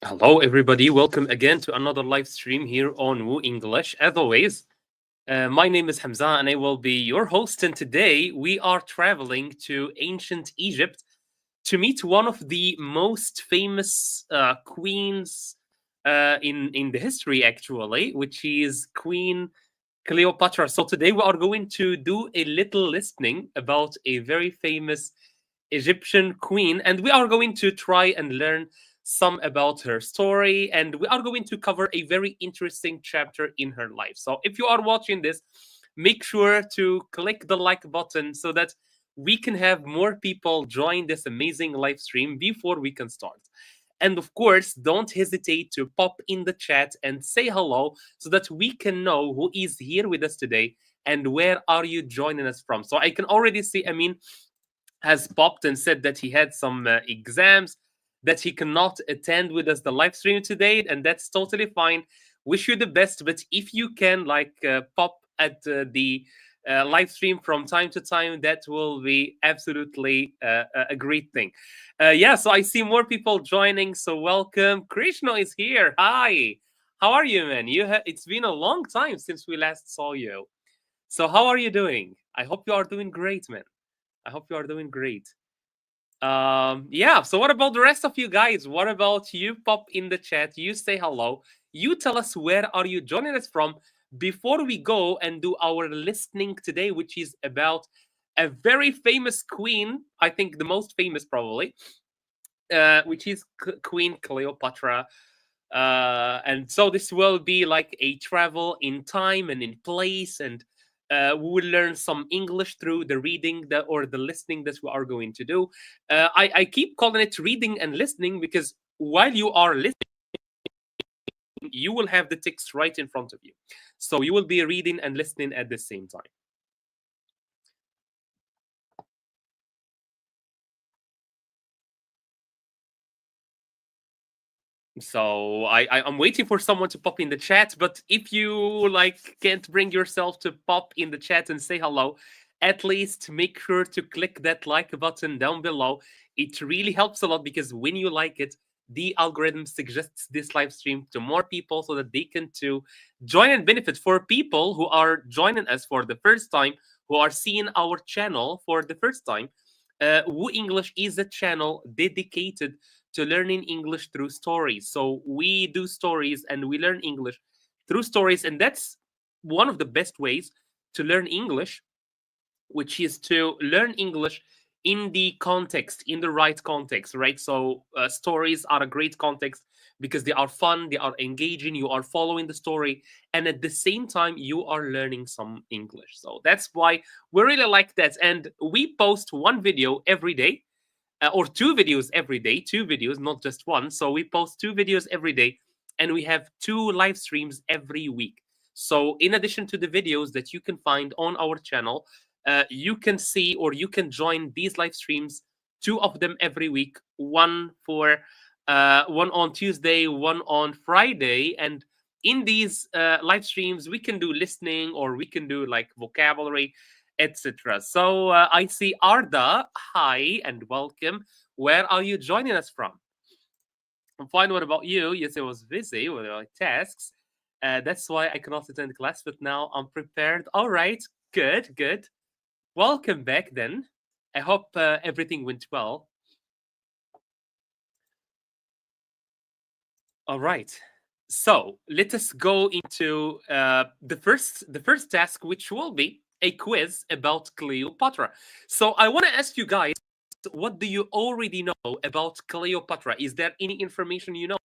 Hello, everybody. Welcome again to another live stream here on Woo English. As always, my name is Hamza and I will be your host. And today we are traveling to ancient Egypt to meet one of the most famous queens in the history, actually, which is Queen Cleopatra. So today we are going to do a little listening about a very famous Egyptian queen, and we are going to try and learn some about her story, and we are going to cover a very interesting chapter in her life. So if you are watching this, make sure to click the like button so that we can have more people join this amazing live stream before we can start. And of course, don't hesitate to pop in the chat and say hello so that we can know who is here with us today and where are you joining us from. So I can already see, has popped and said that he had some exams that he cannot attend with us the live stream today, and that's totally fine. Wish you the best, but if you can pop at the live stream from time to time, that will be absolutely a great thing. Yeah, so I see more people joining, so welcome. Krishna is here. Hi, how are you, man? It's been a long time since we last saw you. So how are you doing? I hope you are doing great, man. I hope you are doing great. Yeah, so what about the rest of you guys? What about you? Pop in the chat, you say hello, you tell us where are you joining us from before we go and do our listening today, which is about a very famous queen, I think the most famous probably, which is Queen Cleopatra. And so this will be like a travel in time and in place, and we will learn some English through the reading that or the listening that we are going to do. I keep calling it reading and listening because while you are listening, you will have the text right in front of you. So you will be reading and listening at the same time. So I'm waiting for someone to pop in the chat, but if you can't bring yourself to pop in the chat and say hello, at least make sure to click that like button down below. It really helps a lot because when you like it, the algorithm suggests this live stream to more people so that they can too join and benefit. For people who are joining us for the first time, who are seeing our channel for the first time, Woo English is a channel dedicated to learning English through stories. So we do stories and we learn English through stories, and that's one of the best ways to learn English, which is to learn English in the context, in the right context, right? So stories are a great context because they are fun, they are engaging, you are following the story, and at the same time, you are learning some English. So that's why we really like that. And we post one video every day or two videos every day, two videos, not just one. So we post two videos every day and we have two live streams every week. So, in addition to the videos that you can find on our channel, you can see or you can join these live streams, two of them every week, one on Tuesday, one on Friday. And in these live streams, we can do listening or we can do like vocabulary, etc. So I see Arda. Hi and welcome. Where are you joining us from? I'm fine. What about you? Yes, I was busy with my tasks. That's why I cannot attend class, but now I'm prepared. All right. Good, good. Welcome back then. I hope everything went well. All right. So let us go into the first task, which will be a quiz about Cleopatra. So I want to ask you guys, what do you already know about Cleopatra? Is there any information you know?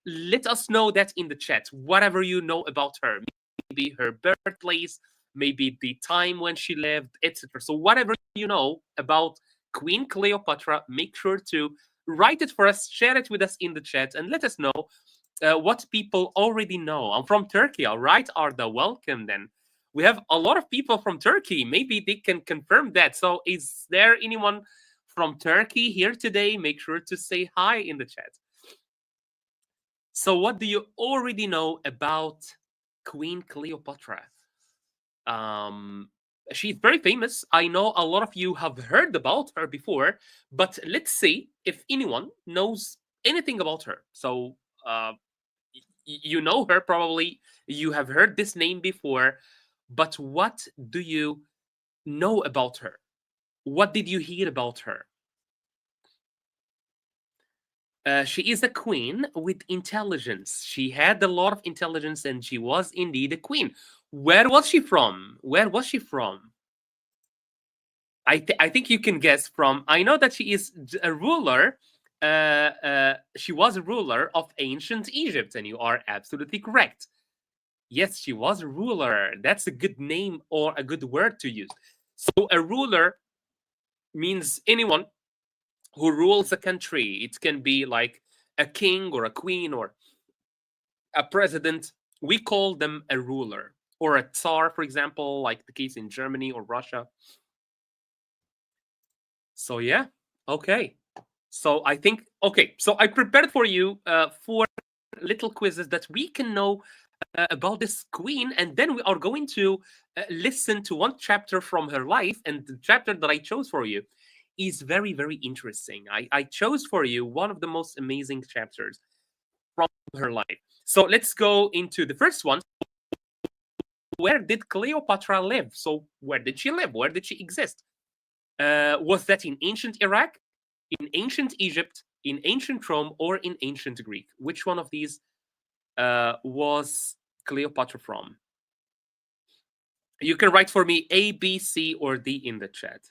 Let us know that in the chat. Whatever you know about her, maybe her birthplace, maybe the time when she lived, etc. So whatever you know about Queen Cleopatra, make sure to write it for us, share it with us in the chat, and let us know what people already know. I'm from Turkey, all right, Arda? Welcome then. We have a lot of people from Turkey. Maybe they can confirm that. So, is there anyone from Turkey here today? Make sure to say hi in the chat. So, what do you already know about Queen Cleopatra? Um, she's very famous. I know a lot of you have heard about her before, but let's see if anyone knows anything about her. So you know her probably. You have heard this name before, but what do you know about her? What did you hear about her? She is a queen with intelligence. She had a lot of intelligence and she was indeed a queen. Where was she from? Where was she from? I think you can guess from. I know that she is a ruler. She was a ruler of ancient Egypt, and you are absolutely correct. Yes, she was a ruler. That's a good name or a good word to use. So a ruler means anyone who rules a country. It can be like a king or a queen or a president. We call them a ruler or a tsar, for example, like the case in Germany or Russia. So yeah, okay. So I think okay. So I prepared for you four little quizzes that we can know about this queen, and then we are going to listen to one chapter from her life. And the chapter that I chose for you is very, very interesting. I chose for you one of the most amazing chapters from her life. So let's go into the first one. Where did Cleopatra live? So where did she live? Where did she exist? Was that in ancient Iraq, in ancient Egypt, in ancient Rome, or in ancient Greek? Which one of these was Cleopatra from? You can write for me A, B, C, or D in the chat.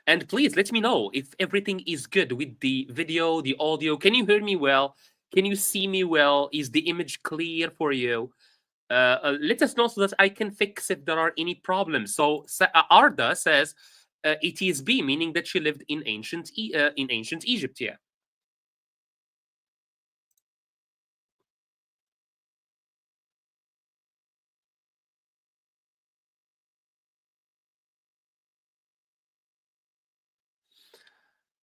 And please let me know if everything is good with the video, the audio. Can you hear me well? Can you see me well? Is the image clear for you? Let us know so that I can fix if there are any problems. So Arda says it is B, meaning that she lived in ancient Egypt. Yeah.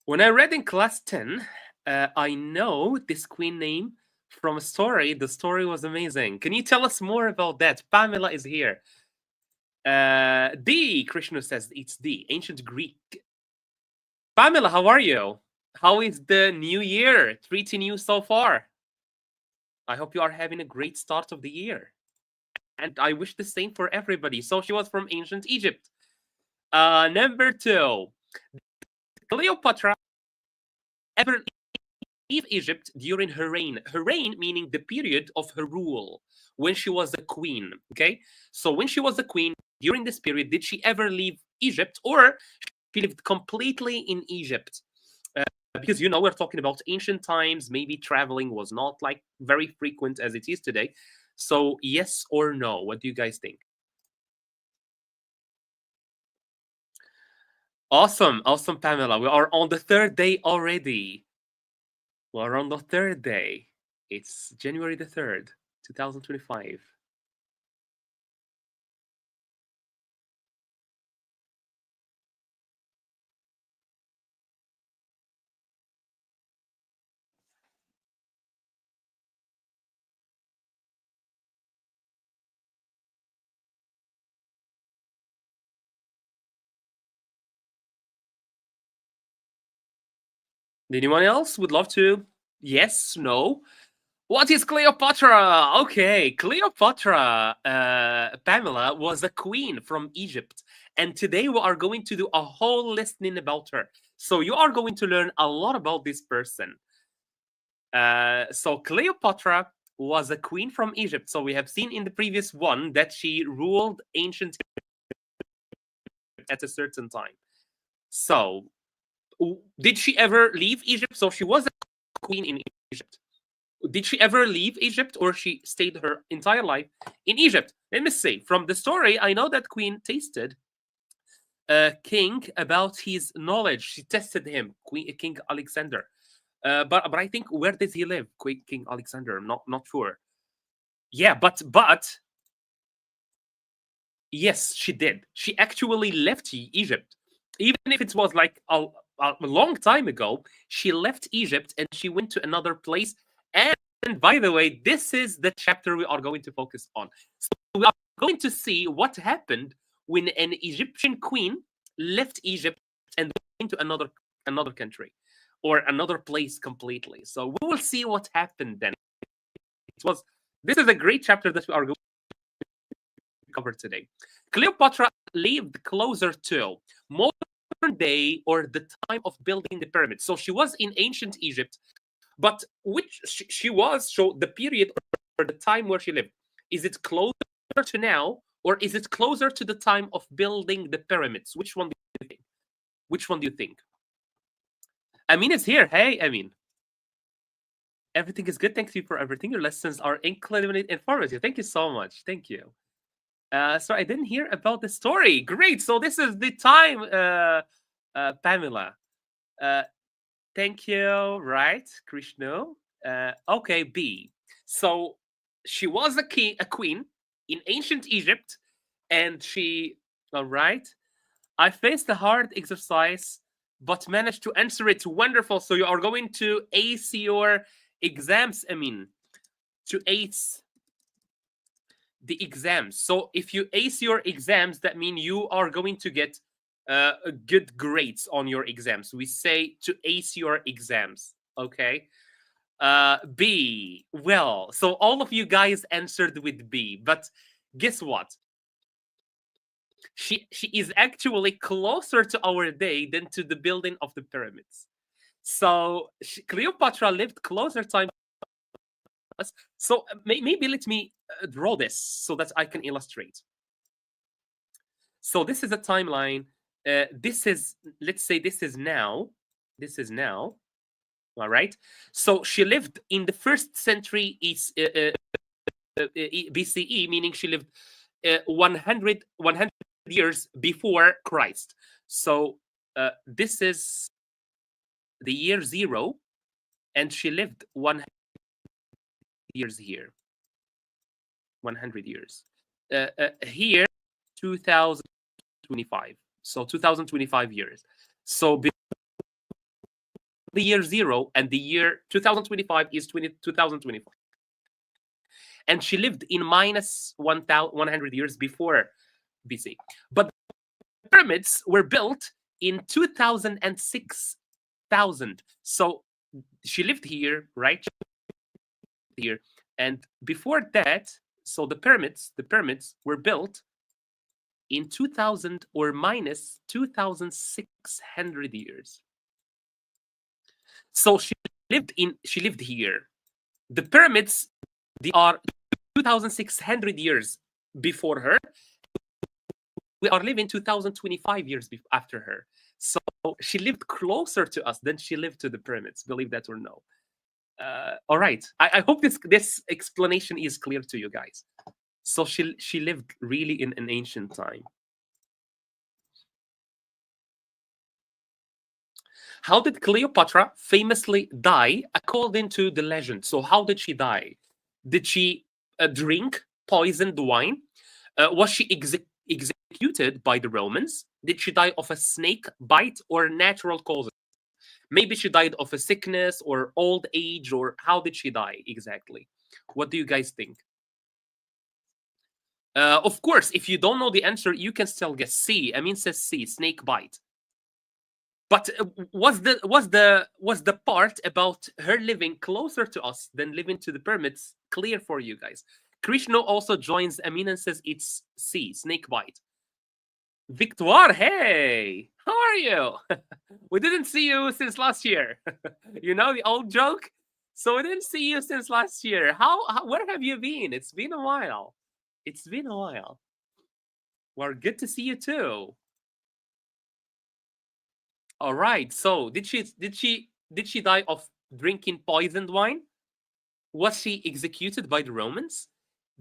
When I read in class 10, I know this queen name from a story. The story was amazing. Can you tell us more about that? Pamela is here. D, Krishna says it's D, ancient Greek. Pamela, how are you? How is the new year treating you so far? I hope you are having a great start of the year. And I wish the same for everybody. So she was from ancient Egypt. Number 2, Cleopatra ever leave Egypt during her reign. Her reign meaning the period of her rule when she was a queen. Okay, so when she was a queen during this period, did she ever leave Egypt, or she lived completely in Egypt? Because you know we're talking about ancient times. Maybe traveling was not like very frequent as it is today. So yes or no? What do you guys think? Awesome, awesome, Pamela. We are on the third day already. We're on the third day. It's January the 3rd, 2025. Anyone else would love to? Yes, no? What is Cleopatra? Okay, Cleopatra, Pamela, was a queen from Egypt. And today we are going to do a whole listening about her. So you are going to learn a lot about this person. So Cleopatra was a queen from Egypt. So we have seen in the previous one that she ruled ancient at a certain time. So did she ever leave Egypt? So she was a queen in Egypt. Did she ever leave Egypt, or she stayed her entire life in Egypt? Let me see. From the story, I know that queen tasted king about his knowledge. She tested him, King Alexander. But I think, where does he live, King Alexander? I'm not sure. Yeah, but yes, she did. She actually left Egypt, even if it was like a long time ago. She left Egypt and she went to another place. And by the way, this is the chapter we are going to focus on. So we are going to see what happened when an Egyptian queen left Egypt and then to another country or another place completely. So we will see what happened then. This is a great chapter that we are going to cover today. Cleopatra lived closer to modern day or the time of building the pyramids. So she was in ancient Egypt, but which she was, so the period or the time where she lived, is it closer to now or is it closer to the time of building the pyramids? Which one do you think? Which one do you think? Amin is here. Hey, Amin. Everything is good. Thank you for everything. Your lessons are incredibly informative. Thank you so much. Thank you. So I didn't hear about the story. Great. So this is the time, Pamela. Thank you. Right, Krishna. Okay, B. So she was a queen in ancient Egypt, and she. All right. I faced a hard exercise, but managed to answer it. Wonderful. So you are going to ace your exams. I mean, to ace the exams. So if you ace your exams, that means you are going to get good grades on your exams. We say to ace your exams. Okay. B. Well, so all of you guys answered with B, but guess what? She is actually closer to our day than to the building of the pyramids. So Cleopatra lived closer time. So maybe let me draw this so that I can illustrate. So this is a timeline. This is, let's say this is now. This is now. All right. So she lived in the 1st century BCE, meaning she lived 100 years before Christ. So this is the year 0, and she lived 100 years here. 100 years. Here, 2025. So 2025 years. So the year 0 and the year 2025 is 2025. And she lived in minus 100 years before BC. But the pyramids were built in 2006,000. So she lived here, right? Here. And before that, so the pyramids were built in 2000 or minus 2,600 years. So she lived here. The pyramids, they are 2,600 years before her. We are living 2025 years after her. So she lived closer to us than she lived to the pyramids, believe that or no. All right. I hope this explanation is clear to you guys. So she lived really in an ancient time. How did Cleopatra famously die according to the legend? So how did she die? Did she drink poisoned wine? Was she executed by the Romans? Did she die of a snake bite or natural causes? Maybe she died of a sickness or old age, or how did she die exactly? What do you guys think? Of course, if you don't know the answer, you can still guess. C. Amin says C, snake bite. But was the part about her living closer to us than living to the pyramids clear for you guys? Krishna also joins Amin and says it's C, snake bite. Victoire, hey, how are you? We didn't see you since last year. You know the old joke? So we didn't see you since last year. Where have you been? It's been a while. It's been a while. Well, good to see you too. All right. So did she die of drinking poisoned wine? Was she executed by the Romans?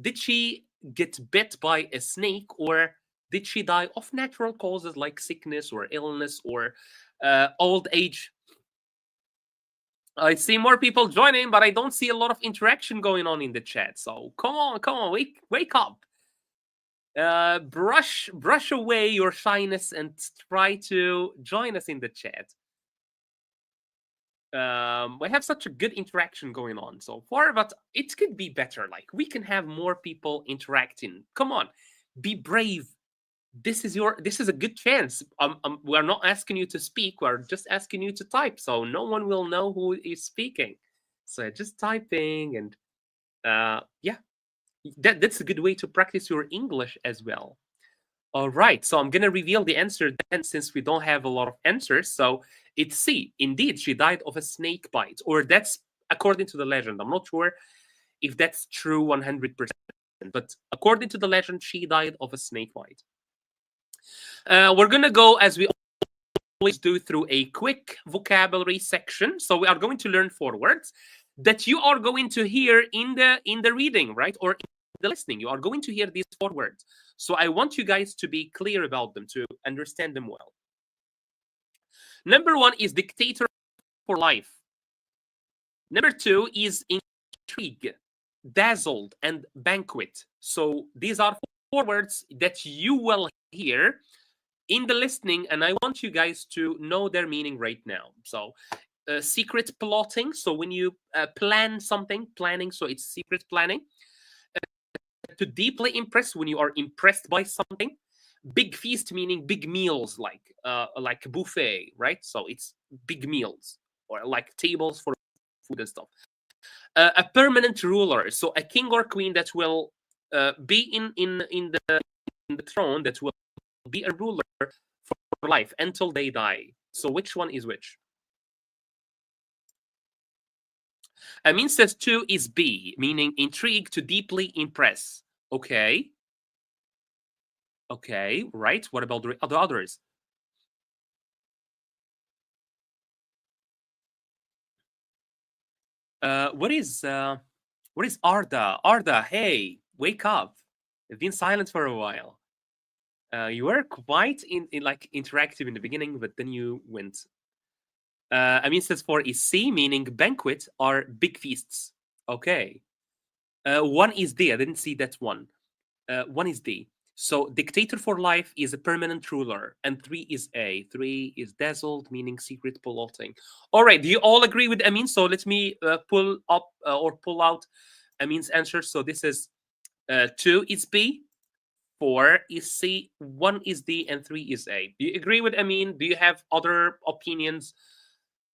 Did she get bit by a snake, or did she die of natural causes like sickness or illness or old age? I see more people joining, but I don't see a lot of interaction going on in the chat. So come on, wake up. Brush away your shyness and try to join us in the chat. We have such a good interaction going on so far, but it could be better. Like, we can have more people interacting. Come on, be brave, this is a good chance. We're not asking you to speak, we're just asking you to type, so no one will know who is speaking. So just typing, and yeah, that's a good way to practice your English as well. All right, so I'm gonna reveal the answer then, since we don't have a lot of answers. So it's C. Indeed, she died of a snake bite, or that's according to the legend. I'm not sure if that's true 100%, but according to the legend, she died of a snake bite. We're gonna go, as we always do, through a quick vocabulary section. So we are going to learn 4 words that you are going to hear in the reading, right, or in the listening. You are going to hear these 4 words. So I want you guys to be clear about them, to understand them well. Number 1 is dictator for life. Number 2 is intrigue, dazzled, and banquet. So these are 4 words that you will hear in the listening, and I want you guys to know their meaning right now. So secret plotting, so when you plan something, planning, so it's secret planning. To deeply impress, when you are impressed by something. Big feast, meaning big meals, like a buffet, right? So it's big meals, or like tables for food and stuff. A permanent ruler, so a king or queen that will be in the throne, that will be a ruler for life until they die. So which one is which? Amin says 2 is B, meaning intrigue, to deeply impress. Okay. Okay, right. What about the others? What is Arda? Arda, hey, wake up. You've been silent for a while. You were quite in like interactive in the beginning, but then you went. Amin says 4 is C, meaning banquet or big feasts. Okay. 1 is D. I didn't see that one. 1 is D. So dictator for life is a permanent ruler, and 3 is A. 3 is dazzled, meaning secret plotting. All right, do you all agree with Amin? So let me pull up or pull out Amin's answer. So this is 2 is B, 4 is C, 1 is D, and 3 is A. Do you agree with Amin? Do you have other opinions?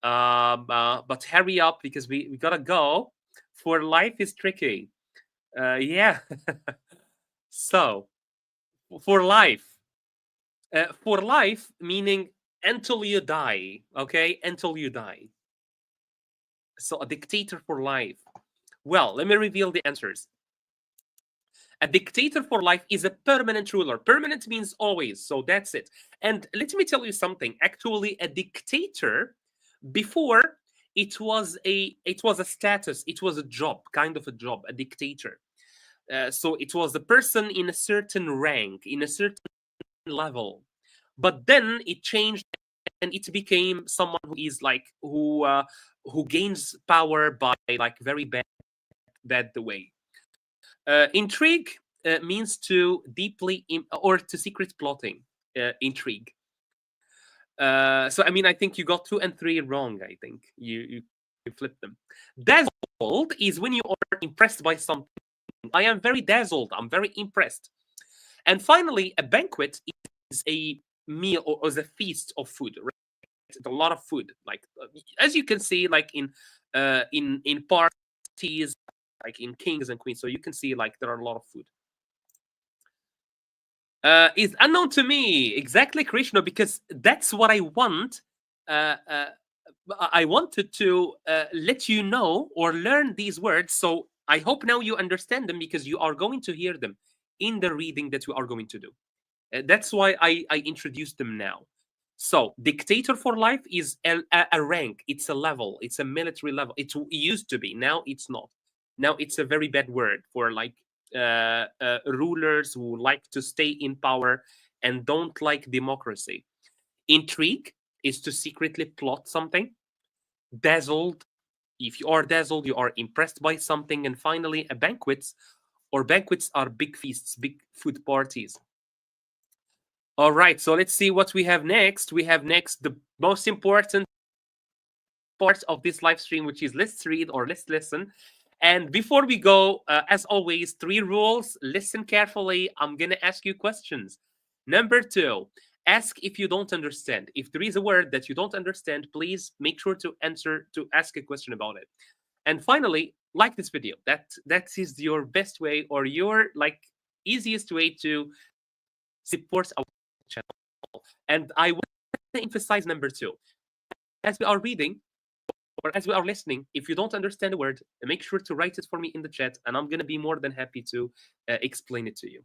But hurry up, because we gotta go. For life is tricky. Yeah. So for life, meaning until you die. Okay, until you die. So a dictator for life. Well, let me reveal the answers. A dictator for life is a permanent ruler. Permanent means always, so that's it. And let me tell you something. Actually, a dictator, before, it was a status, it was a job, kind of a job, a dictator. So it was a person in a certain rank, in a certain level. But then it changed, and it became someone who is like who gains power by like very bad the way. Intrigue means to deeply or to secret plotting. Intrigue. So I mean, I think you got 2 and 3 wrong. I think you flipped them. Dazzled is when you are impressed by something. I am very dazzled. I'm very impressed. And finally, a banquet is a meal or is a feast of food. Right? A lot of food, like as you can see, like in parties, like in kings and queens. So you can see like there are a lot of food. Is unknown to me, exactly, Krishna, because that's what I want. I wanted to let you know or learn these words. So I hope now you understand them, because you are going to hear them in the reading that we are going to do. That's why I introduced them now. So dictator for life is a rank. It's a level. It's a military level. It used to be. Now it's not. Now it's a very bad word for like rulers who like to stay in power and don't like democracy. Intrigue is to secretly plot something. Dazzled, if you are dazzled, you are impressed by something. And finally, a banquets are big feasts, big food parties. All right, so let's see what we have next. We have next the most important part of this live stream, which is let's read or let's listen. And before we go, as always, 3 rules. Listen carefully. I'm going to ask you questions. Number two, ask if you don't understand. If there is a word that you don't understand, please make sure to ask a question about it. And finally, like this video. That is your best way, or your like easiest way to support our channel. And I want to emphasize number two. As we are reading, or as we are listening, if you don't understand a word, make sure to write it for me in the chat, and I'm gonna be more than happy to explain it to you.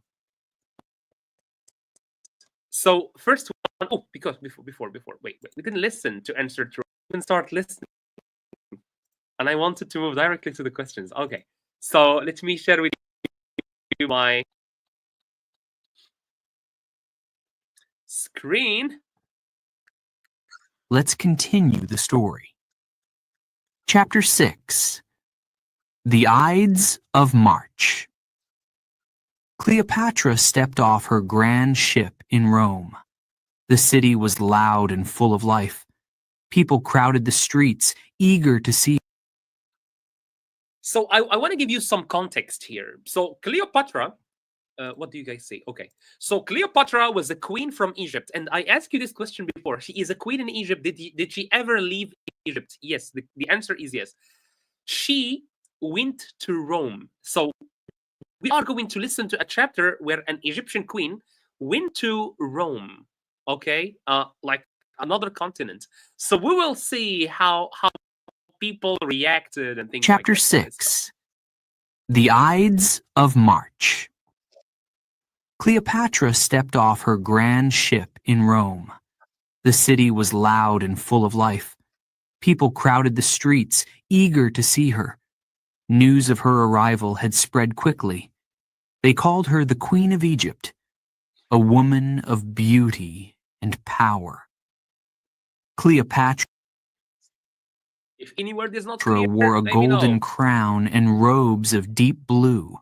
So first one, oh, because before, wait, we didn't listen to answer true. We can start listening, and I wanted to move directly to the questions. Okay, so let me share with you my screen. Let's continue the story. Chapter 6. The Ides of March. Cleopatra stepped off her grand ship in Rome. The city was loud and full of life. People crowded the streets, eager to see. So I want to give you some context here. So Cleopatra, what do you guys say? Okay. So Cleopatra was a queen from Egypt. And I asked you this question before. She is a queen in Egypt. Did she ever leave Egypt? Yes. The answer is yes. She went to Rome. So we are going to listen to a chapter where an Egyptian queen went to Rome. Okay. Like another continent. So we will see how people reacted and things Chapter like that. 6. The Ides of March. Cleopatra stepped off her grand ship in Rome. The city was loud and full of life. People crowded the streets, eager to see her. News of her arrival had spread quickly. They called her the Queen of Egypt, a woman of beauty and power. Cleopatra If any word is not clear, wore a let me know. golden crown and robes of deep blue.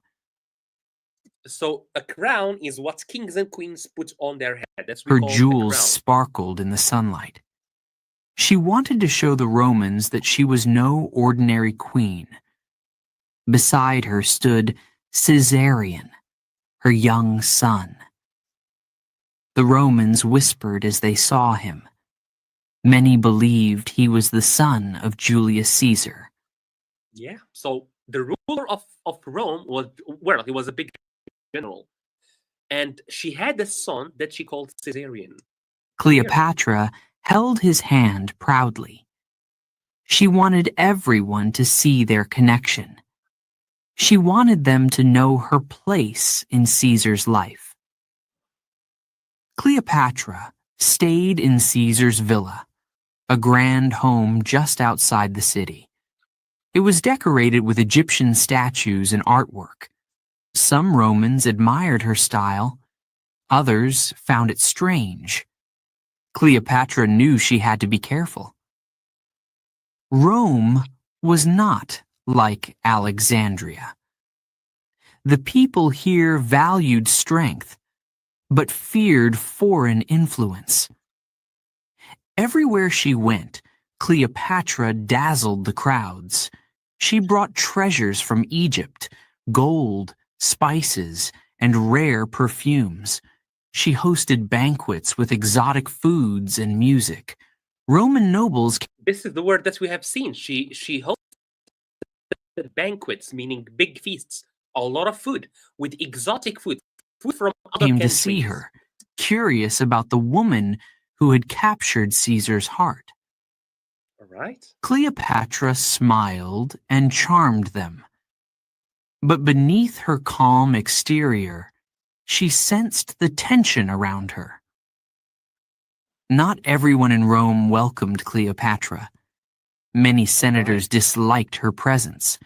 So a crown is what kings and queens put on their head. That's what Her we call a jewels crown. sparkled in the sunlight. She wanted to show the Romans that she was no ordinary queen. Beside her stood Caesarion, her young son. The Romans whispered as they saw him. Many believed he was the son of Julius Caesar. Yeah. So the ruler of Rome was, well, he was a big general. And she had a son that she called Caesarion. Cleopatra held his hand proudly. She wanted everyone to see their connection. She wanted them to know her place in Caesar's life. Cleopatra stayed in Caesar's villa, a grand home just outside the city. It was decorated with Egyptian statues and artwork. Some Romans admired her style. Others found it strange. Cleopatra knew she had to be careful. Rome was not like Alexandria. The people here valued strength, but feared foreign influence. Everywhere she went, Cleopatra dazzled the crowds. She brought treasures from Egypt, gold, spices, and rare perfumes. She hosted banquets with exotic foods and music. Roman nobles... This is the word that we have seen. She hosted banquets, meaning big feasts, a lot of food, with exotic food from other came countries. To see her, curious about the woman who had captured Caesar's heart. All right. Cleopatra smiled and charmed them. But beneath her calm exterior, she sensed the tension around her. Not everyone in Rome welcomed Cleopatra. Many senators disliked her presence.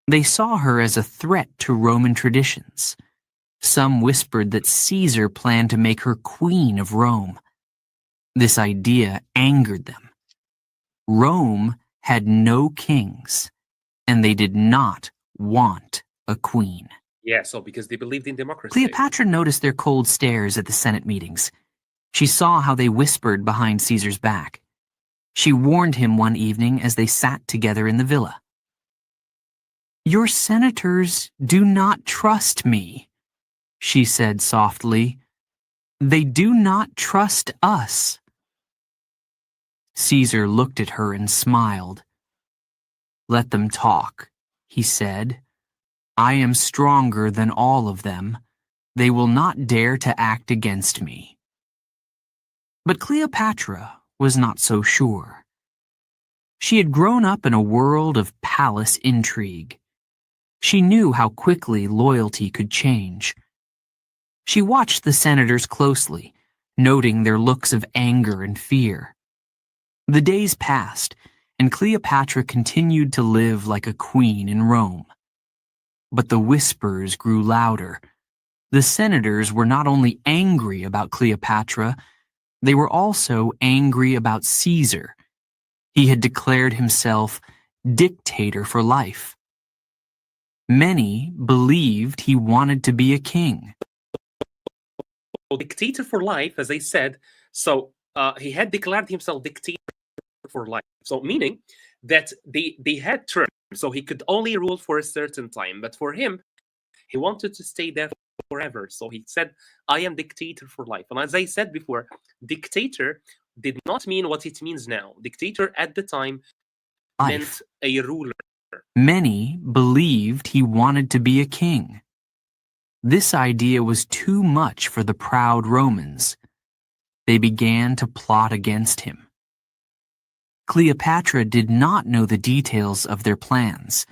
They saw her as a threat to Roman traditions. Some whispered that Caesar planned to make her queen of Rome. This idea angered them. Rome had no kings, and they did not want a queen. Yeah, so because they believed in democracy. Cleopatra noticed their cold stares at the Senate meetings. She saw how they whispered behind Caesar's back. She warned him one evening as they sat together in the villa. "Your senators do not trust me," she said softly. They do not trust us. Caesar looked at her and smiled. Let them talk, he said. I am stronger than all of them. They will not dare to act against me. But Cleopatra was not so sure. She had grown up in a world of palace intrigue. She knew how quickly loyalty could change. She watched the senators closely, noting their looks of anger and fear. The days passed, and Cleopatra continued to live like a queen in Rome. But the whispers grew louder. The senators were not only angry about Cleopatra, they were also angry about Caesar. He had declared himself dictator for life. Many believed he wanted to be a king. Dictator for life, as I said. So he had declared himself dictator for life. So meaning that they had terms, so he could only rule for a certain time. But for him, he wanted to stay there forever. So he said, I am dictator for life. And as I said before, dictator did not mean what it means now. Dictator at the time meant a ruler. Many believed he wanted to be a king. This idea was too much for the proud Romans. They began to plot against him. Cleopatra did not know the details of their plans,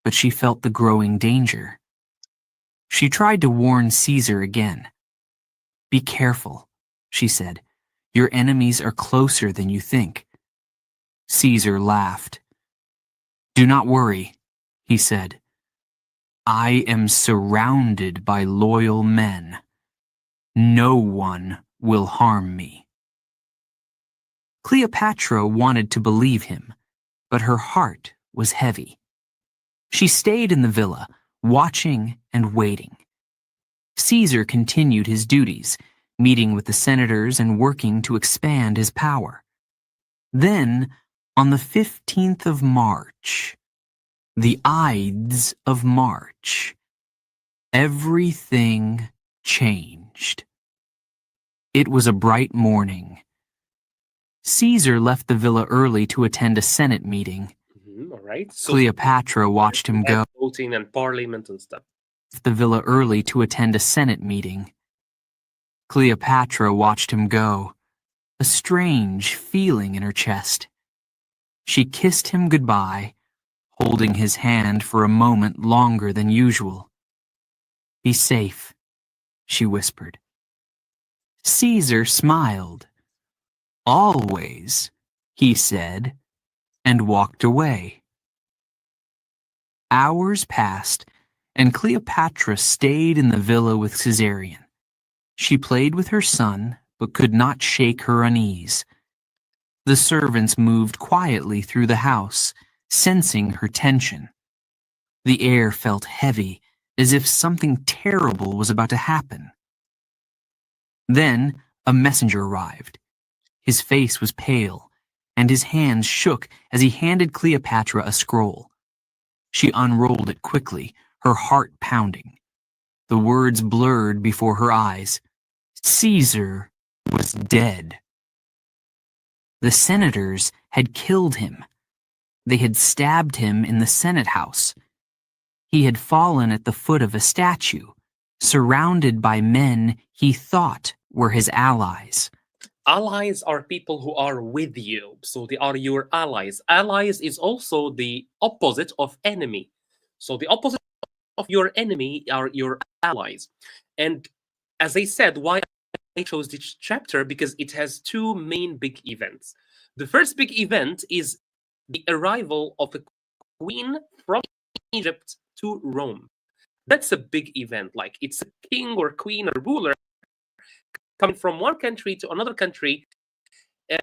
but she felt the growing danger. She tried to warn Caesar again. Be careful, she said. Your enemies are closer than you think. Caesar laughed. Do not worry, he said. I am surrounded by loyal men. No one will harm me. Cleopatra wanted to believe him, but her heart was heavy. She stayed in the villa, watching and waiting. Caesar continued his duties, meeting with the senators and working to expand his power. Then, on the 15th of March, the Ides of March, everything changed. It was a bright morning. Caesar left the villa early to attend a Senate meeting. All right. So Cleopatra watched him go. Voting and parliament and stuff. The villa early to attend a Senate meeting. Cleopatra watched him go, a strange feeling in her chest. She kissed him goodbye, holding his hand for a moment longer than usual. Be safe, she whispered. Caesar smiled. Always, he said, and walked away. Hours passed, and Cleopatra stayed in the villa with Caesarion. She played with her son, but could not shake her unease. The servants moved quietly through the house, sensing her tension. The air felt heavy, as if something terrible was about to happen. Then a messenger arrived. His face was pale, and his hands shook as he handed Cleopatra a scroll. She unrolled it quickly, her heart pounding. The words blurred before her eyes. Caesar was dead. The senators had killed him. They had stabbed him in the Senate house. He had fallen at the foot of a statue, surrounded by men he thought were his allies. Allies are people who are with you, so they are your allies. Allies is also the opposite of enemy. So the opposite of your enemy are your allies. And as I said, why I chose this chapter, because it has two main big events. The first big event is the arrival of a queen from Egypt to Rome. That's a big event. Like, it's a king or queen or ruler coming from one country to another country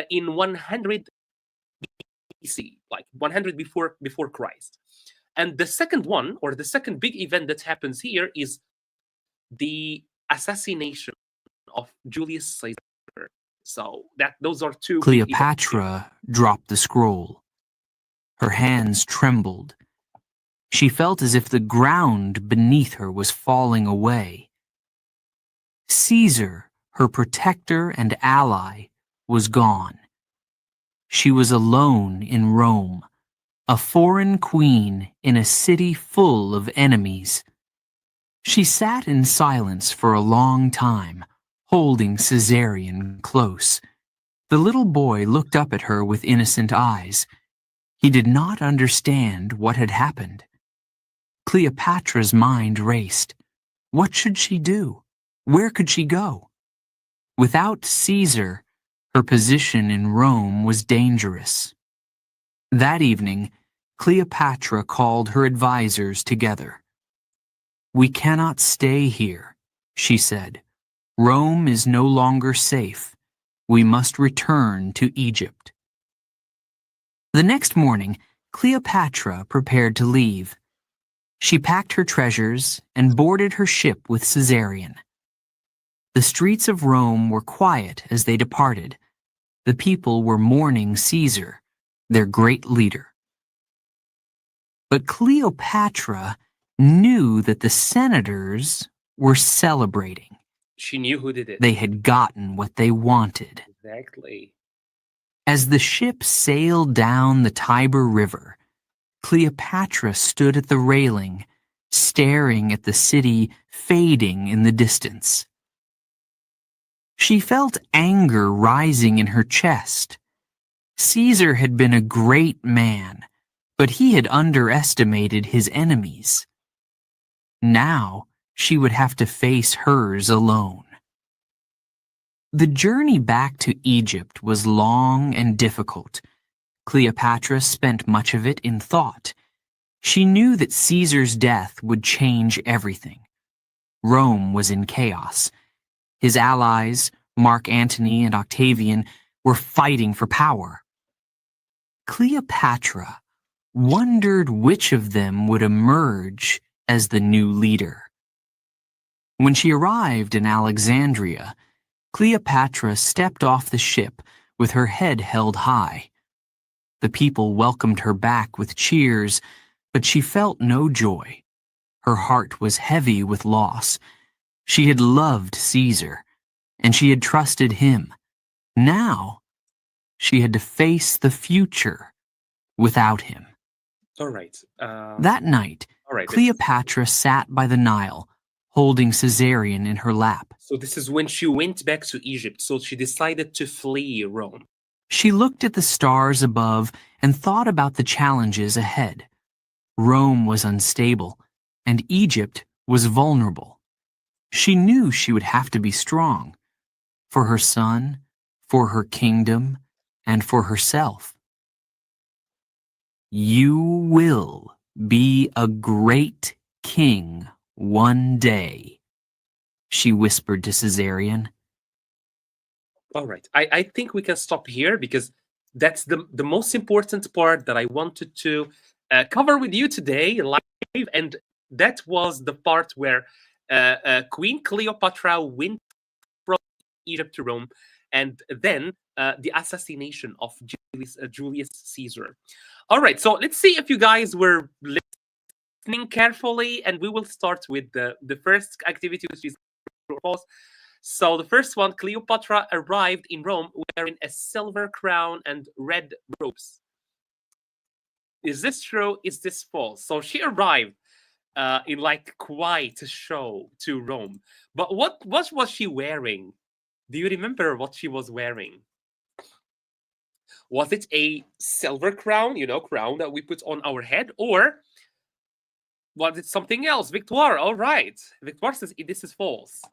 in 100 BC, like 100 before Christ. And the second one, or the second big event that happens here, is the assassination of Julius Caesar. So those are two. Cleopatra dropped the scroll. Her hands trembled. She felt as if the ground beneath her was falling away. Caesar, Her protector and ally was gone. She was alone in Rome, a foreign queen in a city full of enemies. She sat in silence for a long time, holding Caesarion close. The little boy looked up at her with innocent eyes. He did not understand what had happened. Cleopatra's mind raced. What should she do? Where could she go? Without Caesar, her position in Rome was dangerous. That evening, Cleopatra called her advisers together. "We cannot stay here," she said. "Rome is no longer safe. We must return to Egypt." The next morning, Cleopatra prepared to leave. She packed her treasures and boarded her ship with Caesarion. The streets of Rome were quiet as they departed. The people were mourning Caesar, their great leader. But Cleopatra knew that the senators were celebrating. She knew who did it. They had gotten what they wanted. Exactly. As the ship sailed down the Tiber River, Cleopatra stood at the railing, staring at the city fading in the distance. She felt anger rising in her chest. Caesar had been a great man, but he had underestimated his enemies. Now she would have to face hers alone. The journey back to Egypt was long and difficult. Cleopatra spent much of it in thought. She knew that Caesar's death would change everything. Rome was in chaos. His allies, Mark Antony and Octavian, were fighting for power. Cleopatra wondered which of them would emerge as the new leader. When she arrived in Alexandria, Cleopatra stepped off the ship with her head held high. The people welcomed her back with cheers, but she felt no joy. Her heart was heavy with loss. She had loved Caesar, and she had trusted him. Now, she had to face the future without him. All right. That night, all right. Cleopatra sat by the Nile, holding Caesarion in her lap. So this is when she went back to Egypt. So she decided to flee Rome. She looked at the stars above and thought about the challenges ahead. Rome was unstable, and Egypt was vulnerable. She knew she would have to be strong for her son, for her kingdom, and for herself. "You will be a great king one day," she whispered to Caesarion. All right. I think we can stop here because that's the most important part that I wanted to cover with you today live. And that was the part where Queen Cleopatra went from Egypt to Rome, and then the assassination of Julius Caesar. All right. So let's see if you guys were listening carefully, and we will start with the first activity, which is true or false. So the first one, Cleopatra arrived in Rome wearing a silver crown and red robes. Is this true? Is this false? So she arrived in like quite a show to Rome. But what was she wearing? Do you remember what she was wearing? Was it a silver crown, crown that we put on our head, or was it something else? Victoire, all right. Victoire says this is false.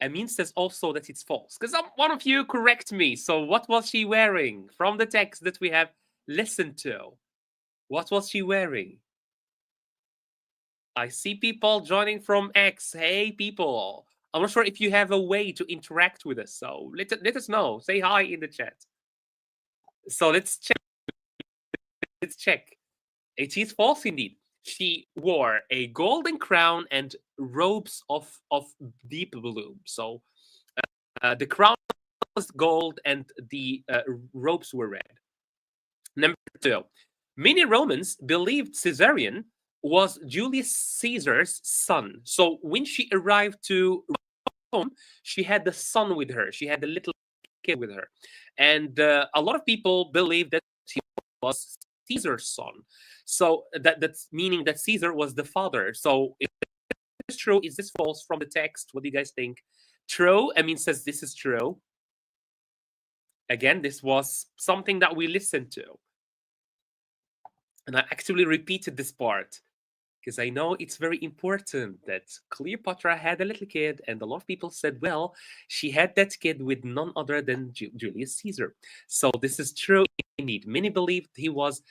Amin says also that it's false. Because one of you correct me. So what was she wearing from the text that we have listened to? What was she wearing? I see people joining from X. Hey, people. I'm not sure if you have a way to interact with us. So let us know. Say hi in the chat. So let's check. Let's check. It is false indeed. She wore a golden crown and robes of deep blue. So the crown was gold and the robes were red. Number 2, many Romans believed Caesarion was Julius Caesar's son. So when she arrived to Rome, she had the son with her. She had a little kid with her. And a lot of people believe that he was Caesar's son. So that's meaning that Caesar was the father. So is this true? Is this false from the text? What do you guys think? True. Amin says this is true. Again, this was something that we listened to. And I actually repeated this part because I know it's very important that Cleopatra had a little kid, and a lot of people said, well, she had that kid with none other than Julius Caesar. So this is true indeed. Many believed he was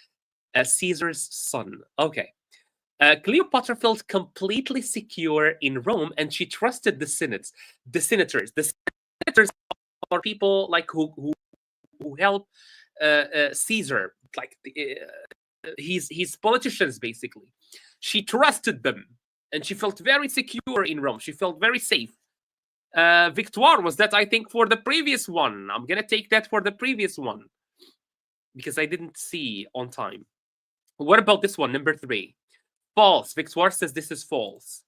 Caesar's son. Okay. Cleopatra felt completely secure in Rome, and she trusted the senators. The senators are people like who help Caesar, like his politicians, basically. She trusted them, and she felt very secure in Rome. She felt very safe. Victoire was that, I think, for the previous one. I'm gonna take that for the previous one because I didn't see on time. What about this one, number 3? False. Victoire says this is false.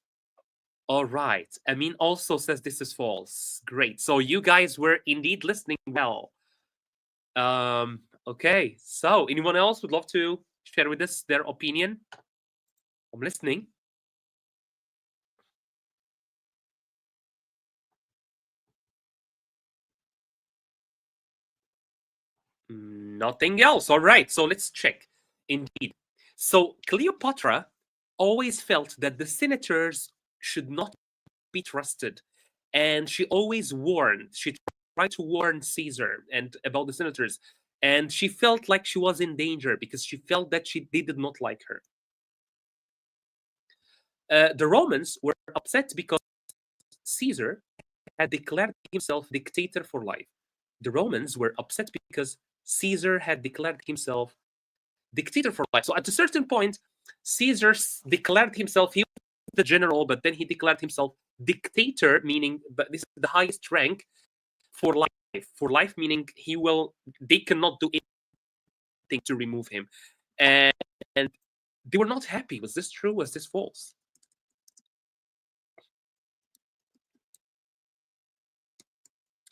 All right. Amin also says this is false. Great. So you guys were indeed listening well. Okay. So anyone else would love to share with us their opinion? I'm listening. Nothing else. All right. So let's check. Indeed. So Cleopatra always felt that the senators should not be trusted. And she always warned. She tried to warn Caesar and about the senators. And she felt like she was in danger because she felt that they did not like her. The Romans were upset because Caesar had declared himself dictator for life. The Romans were upset because Caesar had declared himself dictator for life. So at a certain point, Caesar declared himself, he was the general, but then he declared himself dictator, meaning, but this is the highest rank for life. For life, meaning they cannot do anything to remove him. And they were not happy. Was this true? Was this false?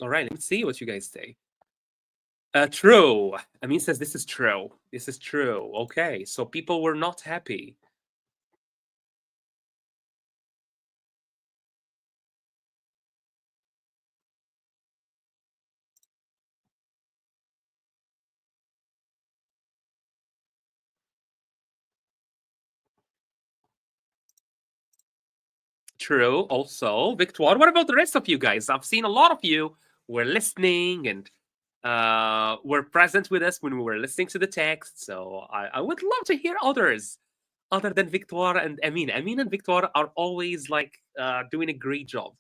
All right, let's see what you guys say. True. Amin says this is true. This is true. Okay, so people were not happy. True. Also, Victoire, what about the rest of you guys? I've seen a lot of you were listening and were present with us when we were listening to the text. So I would love to hear others other than Victoire and Amin. Amin and Victoire are always like doing a great job.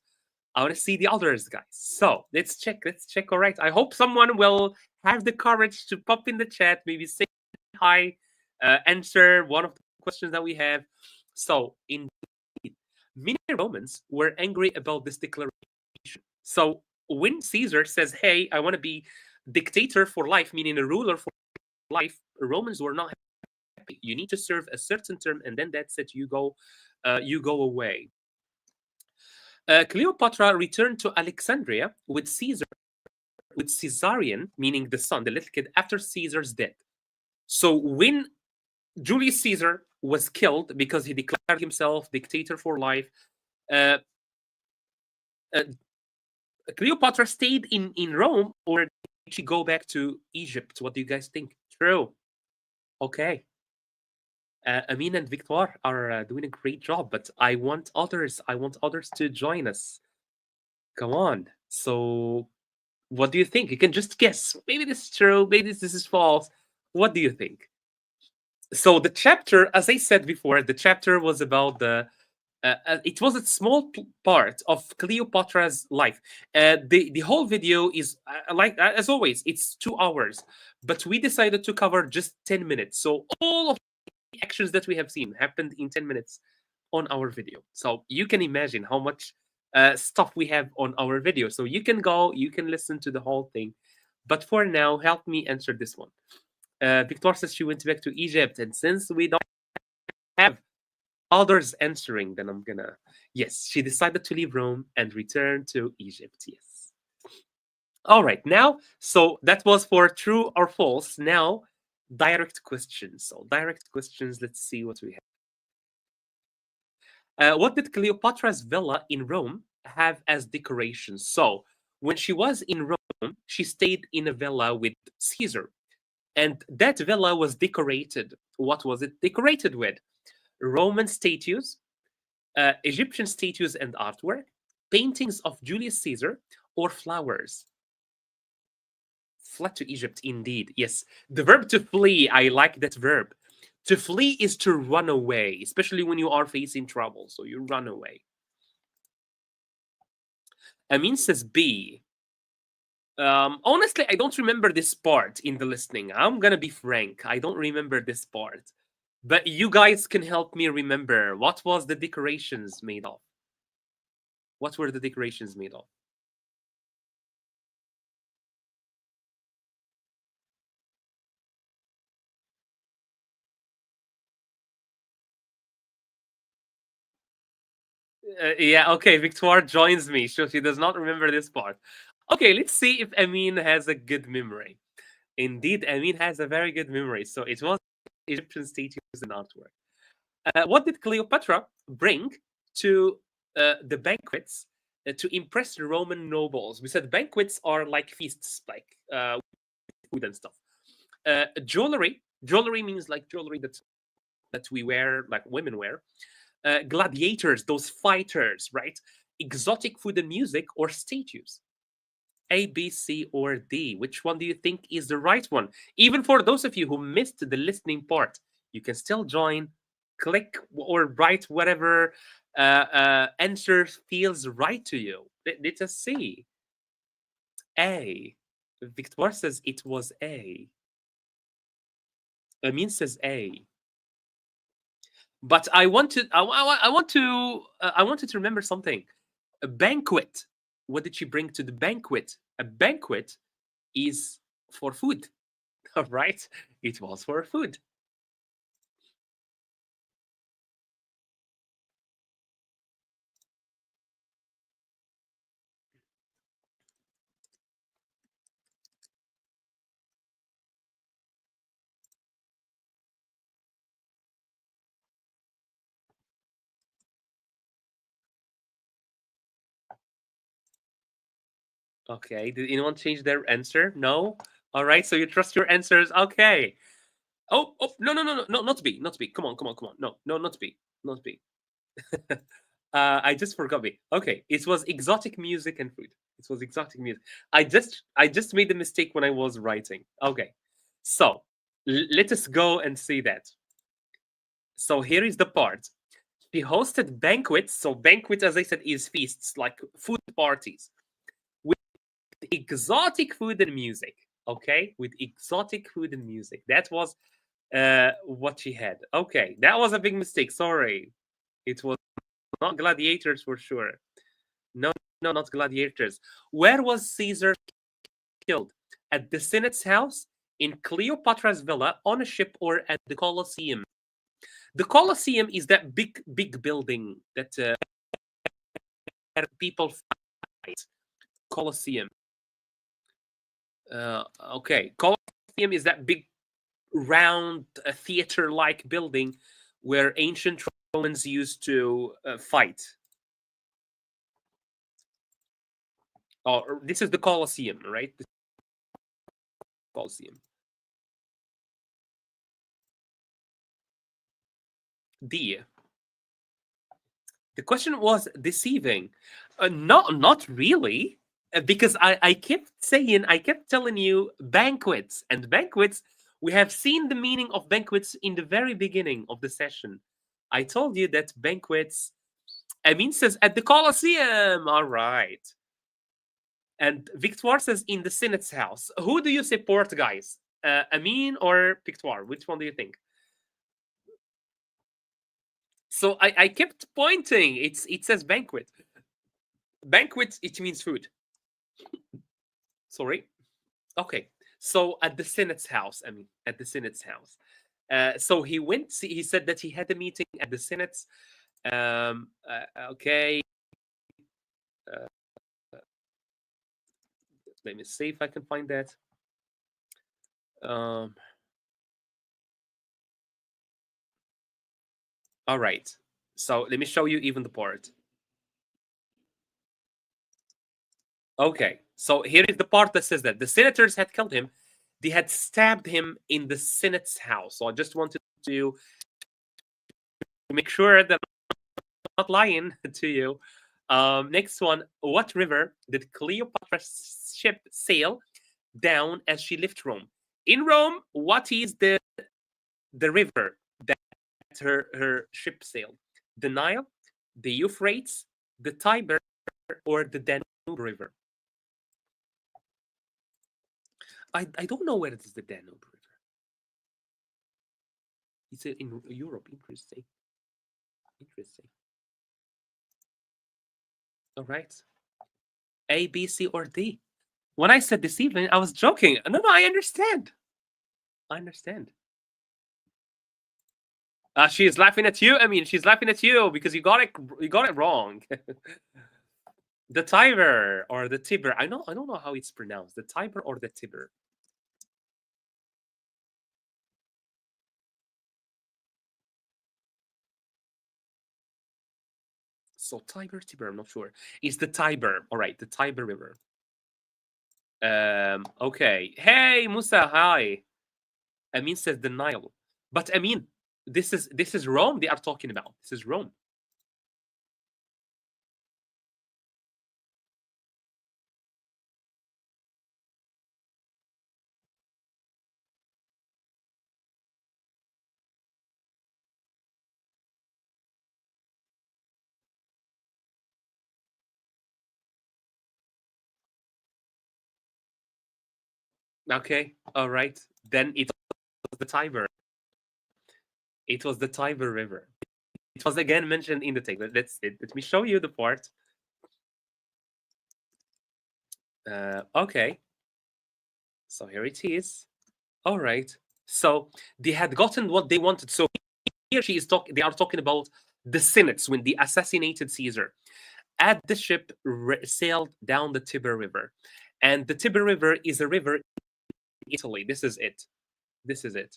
I want to see the others, guys. So let's check. Let's check. All right. I hope someone will have the courage to pop in the chat, maybe say hi, answer one of the questions that we have. So in many Romans were angry about this declaration. So when Caesar says, hey, I want to be dictator for life, meaning a ruler for life, Romans were not happy. You need to serve a certain term, and then that's it. You go away. Cleopatra returned to Alexandria with Caesarion, meaning the son, the little kid, after Caesar's death. So when Julius Caesar was killed because he declared himself dictator for life, Cleopatra stayed in Rome, or did she go back to Egypt? What do you guys think? True. Okay. Amin and Victoire are doing a great job, but I want others to join us. Come on. So what do you think? You can just guess. Maybe this is true, maybe this is false. What do you think? So the chapter, as I said before, the chapter was about it was a small part of Cleopatra's life. The whole video is like as always, it's 2 hours, but we decided to cover just 10 minutes. So all of the actions that we have seen happened in 10 minutes on our video. So you can imagine how much stuff we have on our video. So you can listen to the whole thing. But for now, help me answer this one. Victor says she went back to Egypt, and since we don't have others answering, then I'm gonna. Yes, she decided to leave Rome and return to Egypt. Yes. All right, now, so that was for true or false. Now, direct questions. So, direct questions, let's see what we have. What did Cleopatra's villa in Rome have as decorations? So, when she was in Rome, she stayed in a villa with Caesar. And that villa was decorated. What was it decorated with? Roman statues, Egyptian statues and artwork, paintings of Julius Caesar, or flowers. Fled to Egypt, indeed. Yes. The verb to flee, I like that verb. To flee is to run away, especially when you are facing trouble. So you run away. Amin says B. Honestly, I don't remember this part in the listening. I'm gonna be frank. I don't remember this part. But you guys can help me remember. What was the decorations made of? What were the decorations made of? Yeah, okay. Victoire joins me. So she does not remember this part. Okay, let's see if Amin has a good memory. Indeed, Amin has a very good memory. So it was Egyptian statues and artwork. What did Cleopatra bring to the banquets to impress the Roman nobles? We said banquets are like feasts, like food and stuff. Jewelry. Jewelry means like jewelry that we wear, like women wear. Gladiators, those fighters, right? Exotic food and music, or statues. A, B, C, or D? Which one do you think is the right one? Even for those of you who missed the listening part, you can still join, click, or write whatever answer feels right to you. Let us see. A. Victoire says it was A. Amin says A. But I wanted, I want to, I wanted to remember something. A banquet. What did she bring to the banquet? A banquet is for food. All right, it was for food. Okay, did anyone change their answer? No. All right, so you trust your answers. Okay. Oh, no, no, no, no, no, not B, not B. Come on, come on, come on. No, no, not B, not B. I just forgot B. Okay, it was exotic music and food. It was exotic music. I just made the mistake when I was writing. Okay, so let us go and see that. So here is the part. She hosted banquets. So banquets, as I said, is feasts, like food parties with exotic food and music. Okay, with exotic food and music. That was what she had. Okay, that was a big mistake. Sorry, it was not gladiators for sure. No, no, not gladiators. Where was Caesar killed? At the Senate's house, in Cleopatra's villa, on a ship, or at the Colosseum? The Colosseum is that big building that people fight. Colosseum. Okay, Colosseum is that big round theater-like building where ancient Romans used to fight. Oh, this is the Colosseum, right? The Colosseum. D. The question was deceiving. Not really, because I kept saying, I kept telling you banquets and banquets. We have seen the meaning of banquets in the very beginning of the session. I told you that banquets. Amin says at the Colosseum. All right. And Victoire says in the Senate's house. Who do you support, guys? Amin or Victoire? Which one do you think? So I kept pointing. It says banquet. Banquet, it means food. Sorry. Okay. So at the Senate's house, at the Senate's house. So he went. He said that he had a meeting at the Senate. Okay. Uh, Let me see if I can find that. Um, all right. So let me show you even the part. Okay. So here is the part that says that the senators had killed him. They had stabbed him in the Senate's house. So I just wanted to make sure that I'm not lying to you. Next one. What river did Cleopatra's ship sail down as she left Rome? In Rome, what is the river that her ship sailed? The Nile, the Euphrates, the Tiber, or the Danube River? I don't know where it is the Danube River. It's in Europe. Interesting. Interesting. All right. A, B, C, or D? When I said this evening, I was joking. No, I understand. I understand. She is laughing at you. I mean, she's laughing at you because you got it. You got it wrong. The Tiber or the Tiber. I don't know how it's pronounced. The Tiber or the Tiber. So Tiber, I'm not sure. It's the Tiber. All right, the Tiber River. Okay. Hey, Musa. Hi. Amin says the Nile, but Amin, this is Rome. They are talking about. This is Rome. Okay. All right. Then it was the Tiber. It was the Tiber River. It was again mentioned in the text. Let me show you the part. Okay. So here it is. All right. So they had gotten what they wanted. So here she is talking. They are talking about the Senates when they assassinated Caesar. At the ship sailed down the Tiber River, and the Tiber River is a river in Italy. This is it. This is it.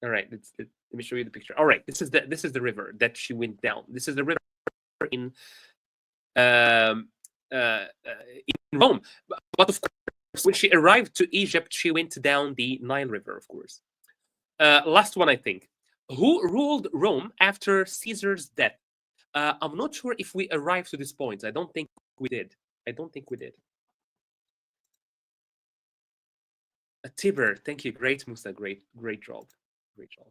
All right. Let me show you the picture. All right. This is the river that she went down. This is the river in um, in Rome. But of course, when she arrived to Egypt, she went down the Nile River, of course. Last one, I think. Who ruled Rome after Caesar's death? I'm not sure if we arrived to this point. I don't think we did. I don't think we did. Tiber, thank you. Great, Musa. Great job. Great job.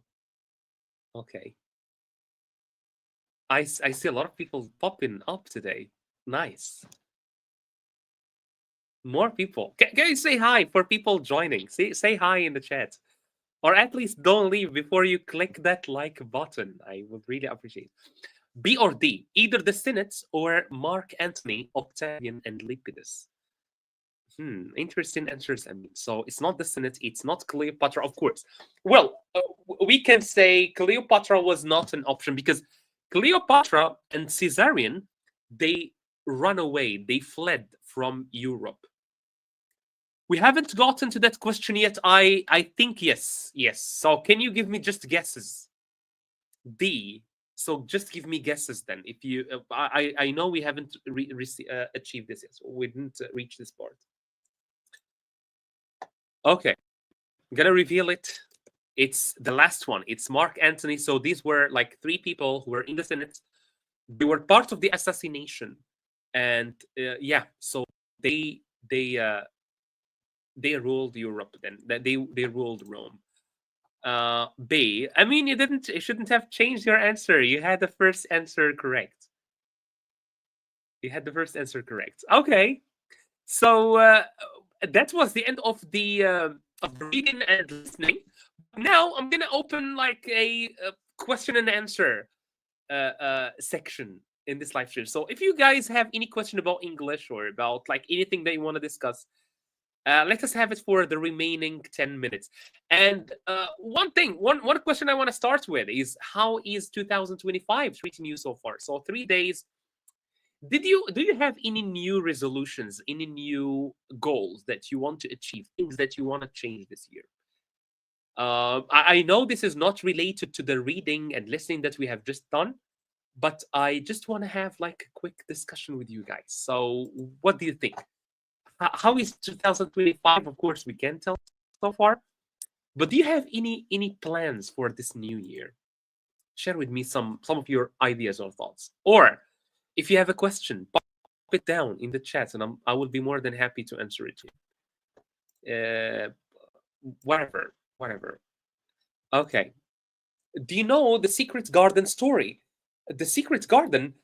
Okay. I see a lot of people popping up today. Nice. More people. Can you say hi for people joining? Say hi in the chat. Or at least don't leave before you click that like button. I would really appreciate it. B or D, either the Senates or Mark Antony, Octavian, and Lepidus. Interesting answers. I mean, so it's not the Senate, it's not Cleopatra, of course. Well, we can say Cleopatra was not an option because Cleopatra and Caesarion, they run away, they fled from Europe. We haven't gotten to that question yet. I think yes. So can you give me just guesses? D. So just give me guesses then. If you, I know we haven't achieved this yet. So we didn't reach this part. Okay, I'm gonna reveal it. It's the last one. It's Mark Antony. So these were like 3 people who were in the Senate. They were part of the assassination, and yeah, so they ruled Europe. Then they ruled Rome. B. I mean, you shouldn't have changed your answer. You had the first answer correct. You had the first answer correct. Okay, so that was the end of the reading and listening. Now I'm gonna open like a question and answer section in this live stream. So if you guys have any question about English or about like anything that you want to discuss, Let us have it for the remaining 10 minutes. And one question I want to start with is, how is 2025 treating you so far? So 3 days. Do you have any new resolutions, any new goals that you want to achieve, things that you want to change this year? I know this is not related to the reading and listening that we have just done, but I just want to have like a quick discussion with you guys. So, what do you think? How is 2025? Of course, we can't tell so far, but do you have any plans for this new year? Share with me some of your ideas or thoughts, or if you have a question, pop it down in the chat, and I will be more than happy to answer it to you. Whatever. Okay. Do you know the Secret Garden story? The Secret Garden.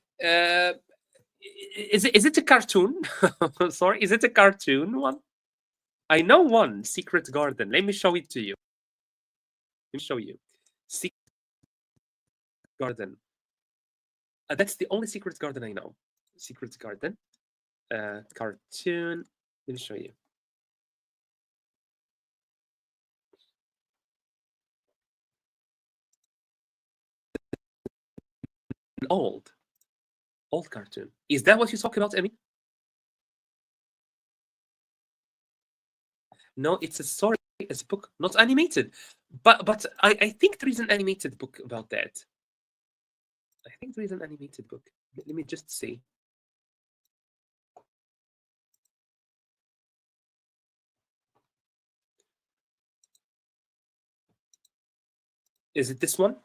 Is it a cartoon? Sorry, is it a cartoon one? I know one, Secret Garden. Let me show it to you. Let me show you. Secret Garden. That's the only Secret Garden I know. Secret Garden. Cartoon. Let me show you. Old cartoon. Is that what you talk about, Emmy? No, it's a story. It's a book, not animated. But I think there is an animated book about that. I think there is an animated book. Let me just see. Is it this one?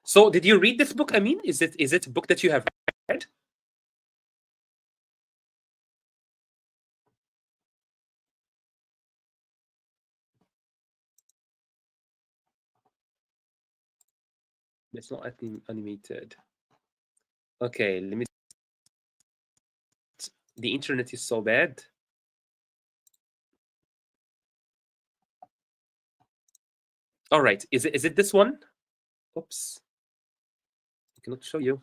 So did you read this book? I mean, is it a book that you have read? It's not animated. Okay, let me. The internet is so bad. All right, is it this one? Oops, I cannot show you.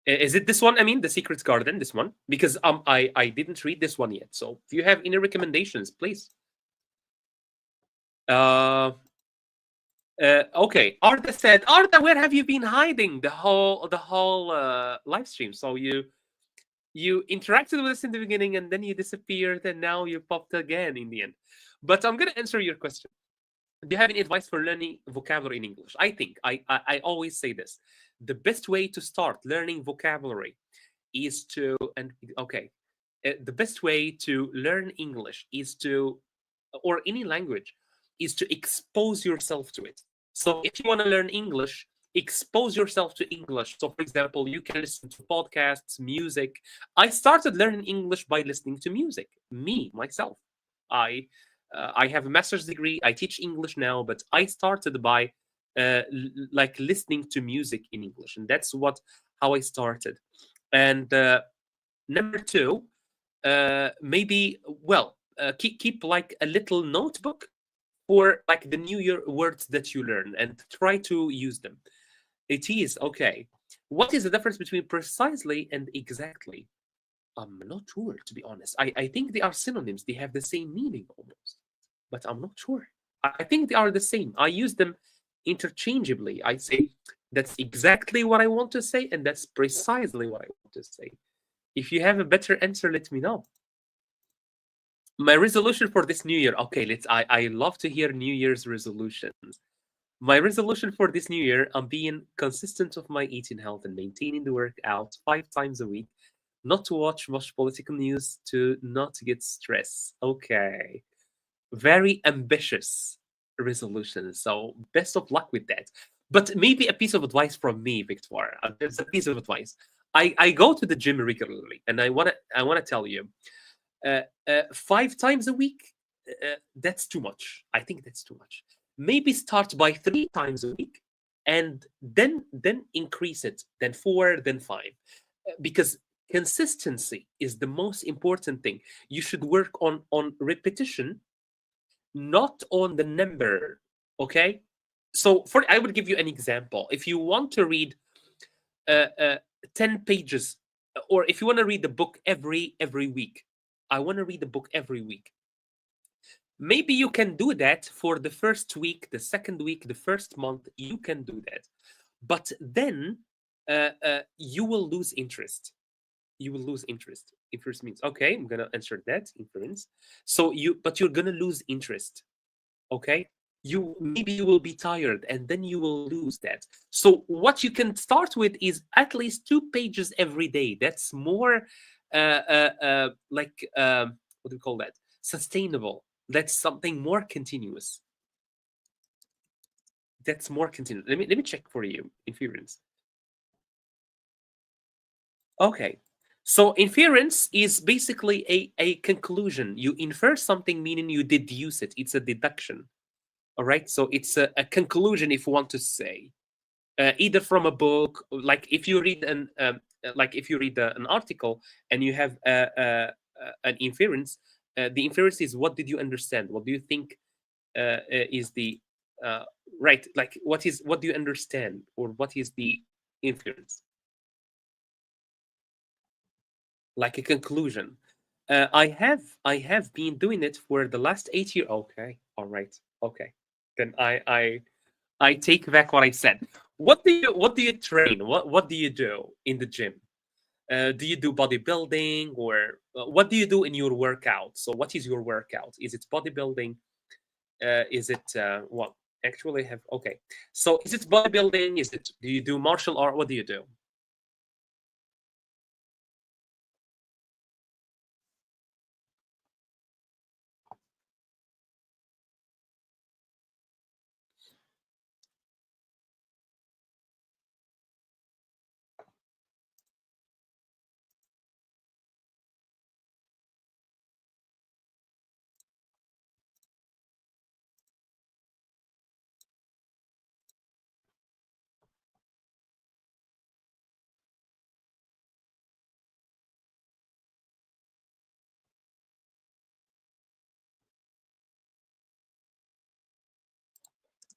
Is it this one? I mean, The Secret Garden, this one? Because I didn't read this one yet. So if you have any recommendations, please. Okay. Arda said, Arda, where have you been hiding the whole live stream? So you interacted with us in the beginning and then you disappeared and now you popped again in the end. But I'm gonna answer your question. Do you have any advice for learning vocabulary in English? I think I always say this. The best way to start learning vocabulary is to the best way to learn English is to, or any language, is to expose yourself to it. So if you want to learn English, expose yourself to English. So for example, you can listen to podcasts, music. I started learning English by listening to music. Myself. I have a master's degree. I teach English now, but I started by like listening to music in English, and that's how I started. And number two, maybe keep like a little notebook for like the new year words that you learn and try to use them. It is okay. What is the difference between precisely and exactly? I'm not sure, to be honest. I think they are synonyms. They have the same meaning almost, but I'm not sure. I think they are the same. I use them interchangeably. I say that's exactly what I want to say, and that's precisely what I want to say. If you have a better answer, let me know. My resolution for this new year. Okay, I love to hear New Year's resolutions. My resolution for this new year, I'm being consistent of my eating health and maintaining the workout 5 times a week, not to watch much political news, to not get stress. Okay. Very ambitious resolution. So best of luck with that. But maybe a piece of advice from me, Victor. There's a piece of advice. I go to the gym regularly, and I wanna tell you, 5 times a week, that's too much. I think that's too much. Maybe start by 3 times a week, and then increase it, then 4, then 5, because consistency is the most important thing. You should work on repetition, not on the number. Okay, So I would give you an example. If you want to read 10 pages, or if you want to read the book every week, I want to read the book every week. Maybe you can do that for the first week, the second week, the first month. You can do that, but then you will lose interest. You will lose interest. Inference means, okay, I'm gonna answer that inference. So but you're gonna lose interest. Okay, maybe you will be tired, and then you will lose that. So what you can start with is at least 2 pages every day. That's more what do we call that? Sustainable. That's something more continuous. That's more continuous. Let me check for you inference. Okay. So inference is basically a conclusion. You infer something, meaning you deduce it. It's a deduction. All right. So it's a conclusion, if you want to say, either from a book, like if you read an article and you have an inference. The inference is, what did you understand? What do you think is the right? Like what do you understand, or what is the inference? Like a conclusion. I have been doing it for the last 8 years. Okay, all right, okay. Then I take back what I said. What do you train? What do you do in the gym? Do you do bodybuilding, or what do you do in your workout? So what is your workout? Is it bodybuilding? Is it what? Actually have okay. So is it bodybuilding? Do you do martial art? What do you do?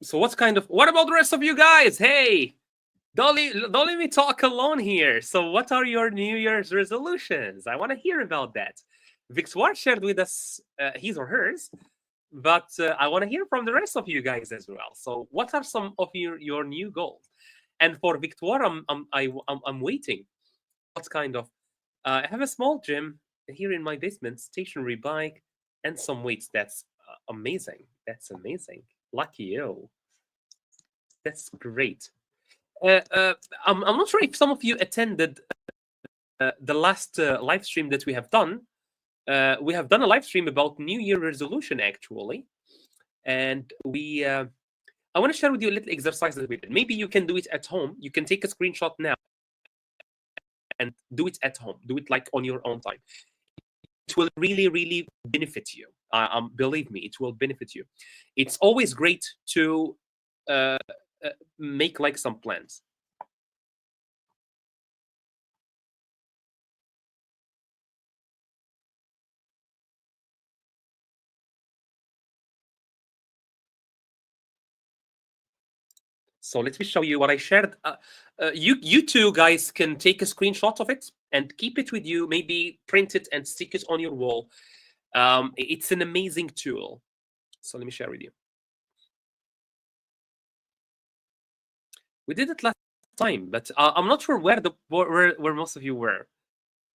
So what about the rest of you guys? Hey, don't let me talk alone here. So what are your New Year's resolutions? I want to hear about that. Victoire shared with us his or hers, but I want to hear from the rest of you guys as well. So what are some of your new goals? And for Victoire, I'm waiting. What kind of? I have a small gym here in my basement, stationary bike, and some weights. That's amazing. That's amazing. Lucky you. That's great. Uh, uh, I'm not sure if some of you attended the last live stream that we have done. We have done a live stream about New Year resolution, actually. And I want to share with you a little exercise that we did. Maybe you can do it at home. You can take a screenshot now and do it at home. Do it like on your own time. It will really, really benefit you. Believe me, it will benefit you. It's always great to make like some plans. So let me show you what I shared. You two guys can take a screenshot of it and keep it with you. Maybe print it and stick it on your wall. It's an amazing tool. So let me share with you. We did it last time, but I'm not sure where most of you were,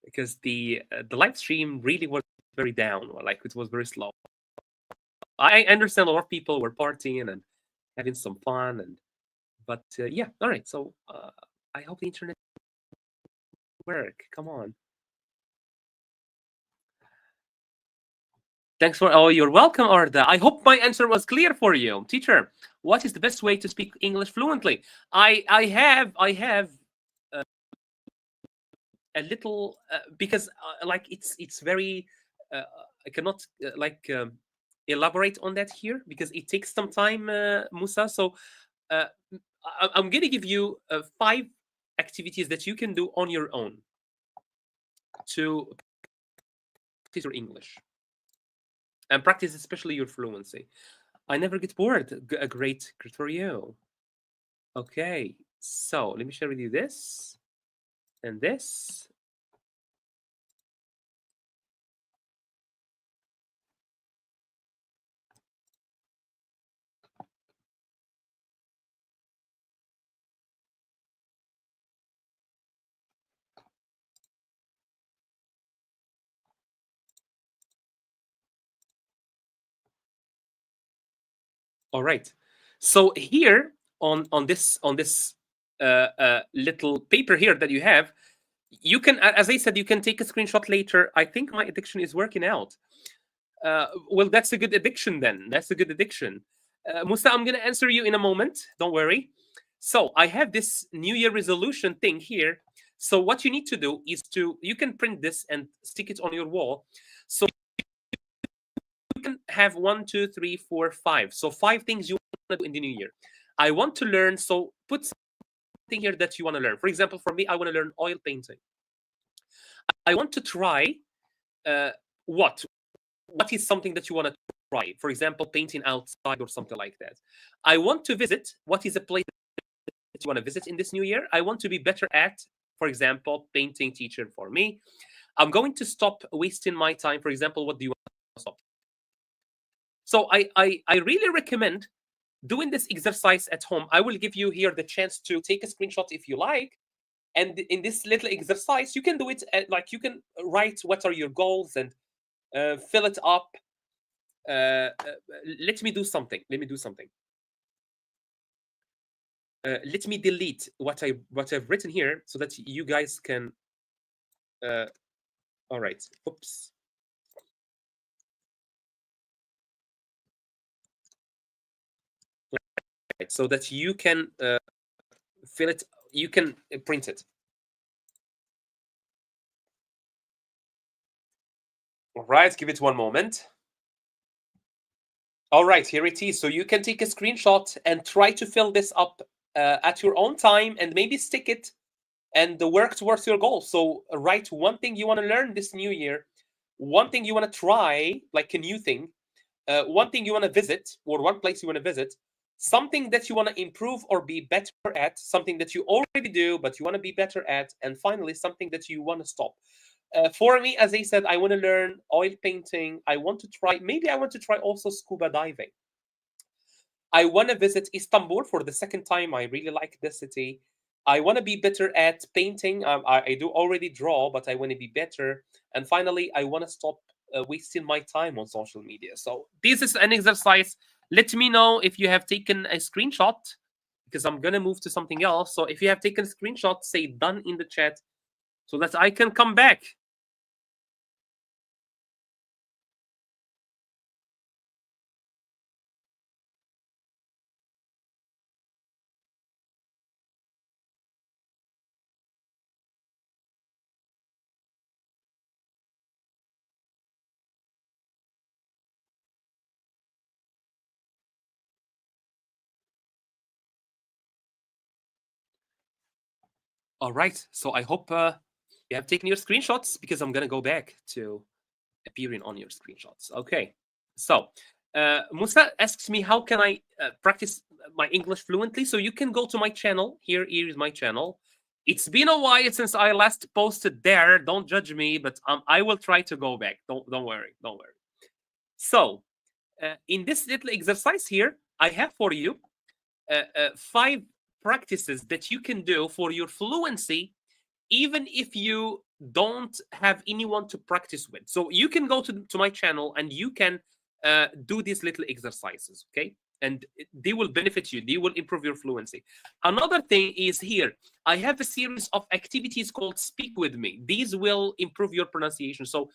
because the live stream really was very down. Like it was very slow. I understand a lot of people were partying and having some fun, but yeah, all right. So I hope the internet work. Come on. Thanks for you're welcome, Arda. I hope my answer was clear for you. Teacher, what is the best way to speak English fluently? I have a little because like it's very I cannot elaborate on that here because it takes some time, Musa. So I'm going to give you 5 activities that you can do on your own to practice your English and practice especially your fluency. I never get bored. Great for you. Okay, so let me share with you this and this. All right. So here on this little paper here that you have, you can, as I said, you can take a screenshot later. I think my addiction is working out. Well, that's a good addiction then. That's a good addiction. Musa, I'm gonna answer you in a moment. Don't worry. So I have this New Year resolution thing here. So what you need to do is you can print this and stick it on your wall. So you can have 1, 2, 3, 4, 5. So 5 things you want to do in the new year. I want to learn. So put something here that you want to learn. For example, for me, I want to learn oil painting. I want to try what? What is something that you want to try? For example, painting outside or something like that. I want to visit. What is a place that you want to visit in this new year? I want to be better at, for example, painting teacher for me. I'm going to stop wasting my time. For example, what do you want to stop? So I really recommend doing this exercise at home. I will give you here the chance to take a screenshot if you like. And in this little exercise, you can do it like you can write what are your goals and fill it up. Let me do something. Let me do something. Let me delete what I've written here so that you guys can. All right. Oops. Right, so that you can fill it. You can print it. All right. Give it one moment. All right, here it is. So you can take a screenshot and try to fill this up at your own time and maybe stick it and work towards your goal. So write one thing you want to learn this new year, one thing you want to try, like a new thing, one thing you want to visit or one place you want to visit, something that you want to improve or be better at, something that you already do but you want to be better at, and finally something that you want to stop. For me, as I said, I want to learn oil painting. I want to try, maybe I want to try also scuba diving. I want to visit Istanbul for the second time. I really like this city. I want to be better at painting. I do already draw, but I want to be better. And finally, I want to stop wasting my time on social media. So this is an exercise. Let me know if you have taken a screenshot because I'm going to move to something else. So if you have taken a screenshot, say done in the chat so that I can come back. All right. So I hope you have taken your screenshots because I'm going to go back to appearing on your screenshots. Okay. So Musa asks me, how can I practice my English fluently? So you can go to my channel. Here is my channel. It's been a while since I last posted there. Don't judge me, but I will try to go back. Don't worry. Don't worry. So in this little exercise here, I have for you 5 practices that you can do for your fluency, even if you don't have anyone to practice with. So you can go to my channel and you can do these little exercises, okay? And they will benefit you. They will improve your fluency. Another thing is here, I have a series of activities called Speak With Me. These will improve your pronunciation. So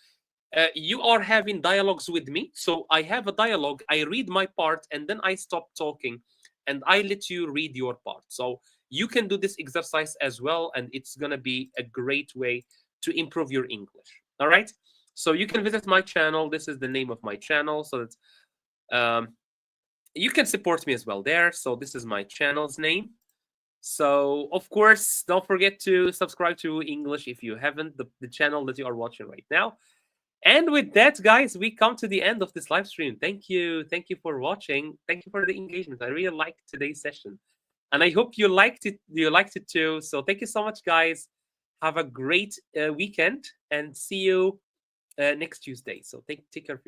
you are having dialogues with me. So I have a dialogue, I read my part, and then I stop talking and I let you read your part. So you can do this exercise as well, and it's going to be a great way to improve your English. All right. So you can visit my channel. This is the name of my channel. So that you can support me as well there. So this is my channel's name. So of course, don't forget to subscribe to English if you haven't, the channel that you are watching right now. And with that, guys, we come to the end of this live stream. Thank you for watching. Thank you for the engagement. I really liked today's session, and I hope you liked it. You liked it too. So thank you so much, guys. Have a great weekend, and see you next Tuesday. So take care of your.